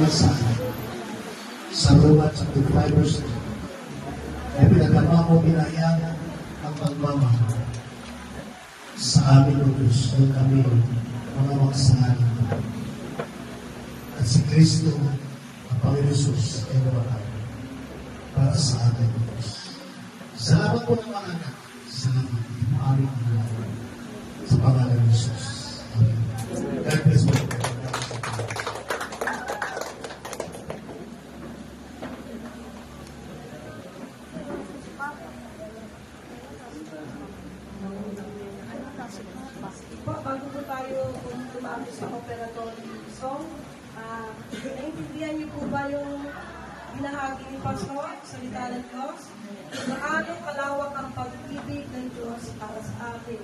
kasalasan sa Roma chapter 5 verse 2 ay pinagama mo binayang ang pagmamahal sa amin o Diyos kung kami mga magsasalanan. At si Kristo, ang Panginoon Jesus, ay namatay para sa atin o Diyos. Salamat po ng mga anak. Salamat. Aming pangalan. Sa pangalan ng Jesus. Amen. God bless you. Bago po tayo tumawag sa operatory song, naiintindihan niyo po ba yung binahagi ni Pastor, salita ng Diyos? Gaano kalawak ang pag-ibig ng Diyos para sa atin?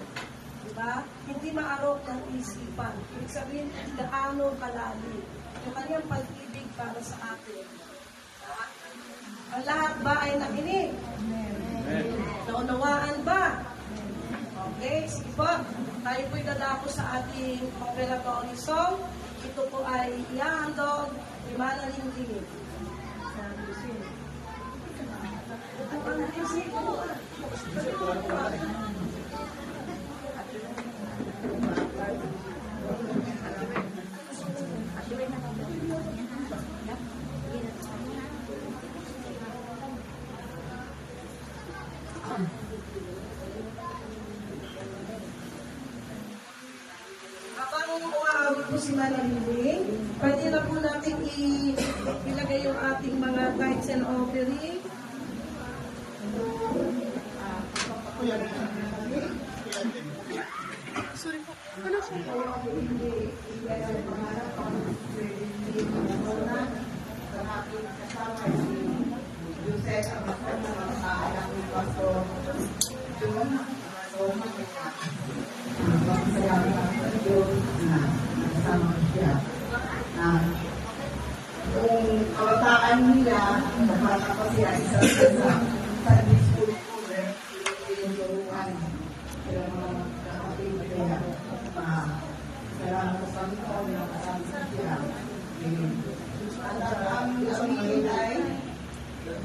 Diba? Hindi maarok ng isipan. Ibig sabihin, gaano kalalim yung kanyang pag-ibig para sa atin. Ang lahat ba ay nakinig? Naunawaan ba? Okay, sige po. Tayo po'y dadako sa ating operatory song. Ito po ay ihahandog ni Mana Lingging. Habang umaawit po si Mana Lingging, pwede na po natin ilagay yung ating mga tithes and offering. Sorry po. Ano siya? Kung kabataan nila, nakakapag siya isa sa Sunday school program, yung turuan. Kaya mga kapatid kaya, salamat sa Panginoon na kasama sa siya. At ang aminin ay, ang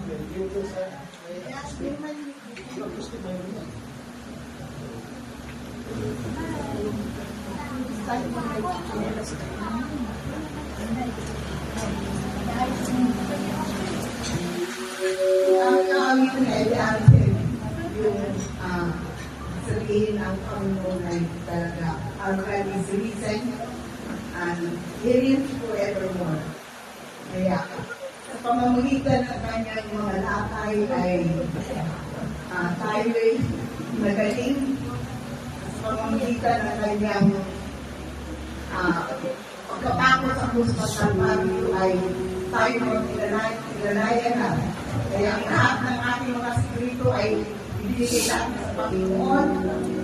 aminin ay atin yung sabihin ang Panginoon ay talaga our God is risen and He reigns forevermore. Kaya sa pamamagitan ng kanyang mga lakay ay tayo'y magaling. Sa pamamagitan ng kanyang pagkapako sa krus ng Kalbaryo ay tayo magpilalayan na. Kaya ang lahat ng ating mga spirito ay ibigay natin sa Panginoon.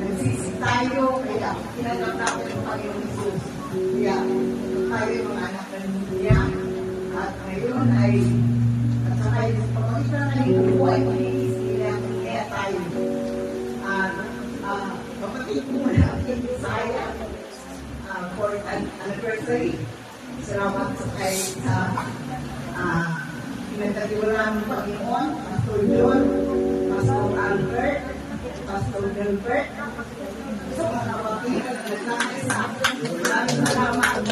Nagsisig tayo, kaya kinagam natin ang Panginoon Jesus. Kaya tayo mga anak ng Niya. At ngayon ay, at saka sa pamamagitan ng kanyang buhay, mag-iisilang kaya tayo. Kapatid ko na ang Bisaya for an anniversary. Salamat sa kayo sa pinagkatiwalaan ng Panginoon, Pastor John, Pastor Albert, Pastor Delbert, sa mga kapatid na nagnanay sa akin. Maraming salamat.